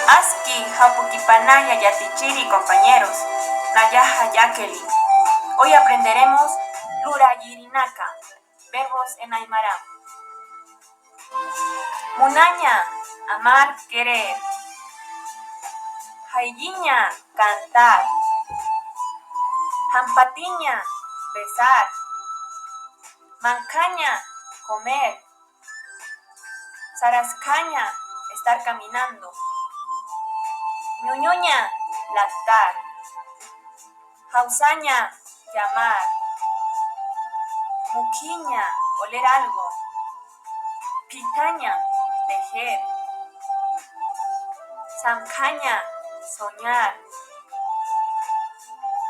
Aski Hapukipanaya Yatichiri, compañeros. Nayaha Jacqueline. Hoy aprenderemos Lurayirinaka, verbos en Aymara. Munaña, amar, querer. Jaigiña, cantar. Jampatiña, besar. Mancaña, comer. Sarascaña, estar caminando. Ñuñuña, lactar. Jausaña, llamar. Muquiña, oler algo. Pitaña, tejer. Samcaña, soñar.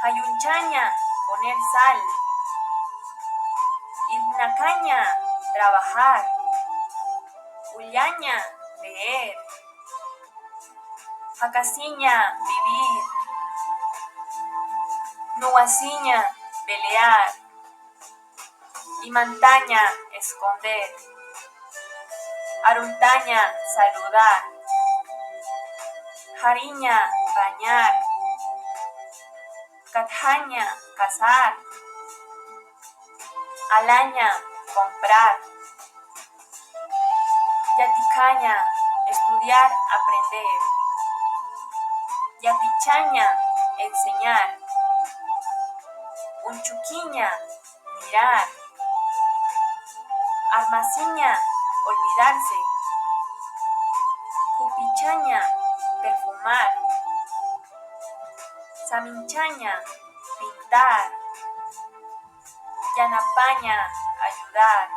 Jayunchaña, poner sal. Ignacaña, trabajar. Ullaña, leer. Jacasiña, vivir. Nuasiña, pelear. Imantaña, esconder. Aruntaña, saludar. Jariña, bañar. Catjaña, casar. Alaña, comprar. Yaticaña, estudiar, aprender. Yatichaña, enseñar. Unchuquiña, mirar. Armaciña, olvidarse. Cupichaña, perfumar. Saminchaña, pintar. Yanapaña, ayudar.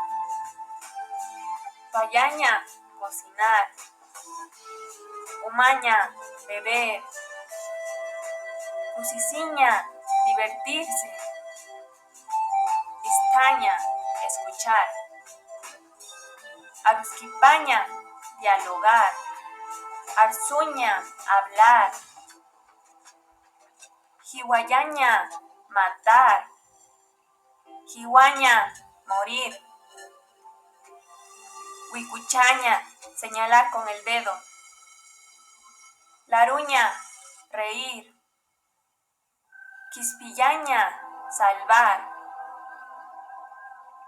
Payaña, cocinar. Umaña, beber. Cusiciña, divertirse. Istaña, escuchar. Arusquipaña, dialogar. Arzuña, hablar. Jihuayaña, matar. Jihuaña, morir. Huicuchaña, señalar con el dedo. Laruña, reír. Quispillaña, salvar.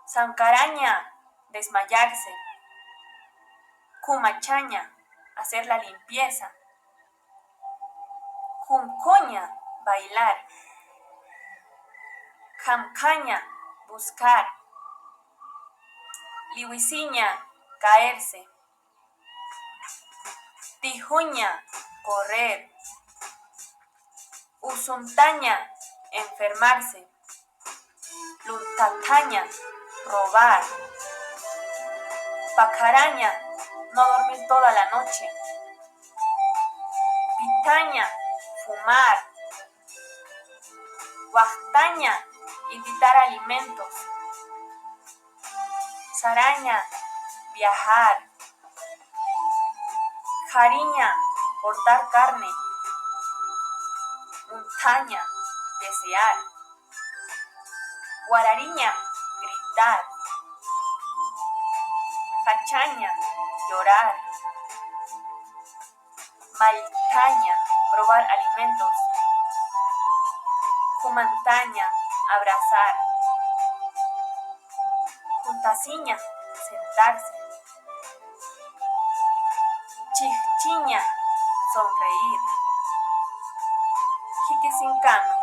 Zancaraña, desmayarse. Cumachaña, hacer la limpieza. Cuncoña, bailar. Jamcaña, buscar. Lihuiciña, caerse. Tijuña, correr. Usuntaña, enfermarse. Luntataña, robar. Pacaraña, no dormir toda la noche. Pitaña, fumar. Huactaña, invitar alimentos. Saraña, viajar. Jariña, cortar carne. Montaña, desear. Guarariña, gritar. Cachaña, llorar. Maltaña, probar alimentos. Cumantaña, abrazar. Juntaciña, sentarse. Chichiña, sonreír. Jiquisincano,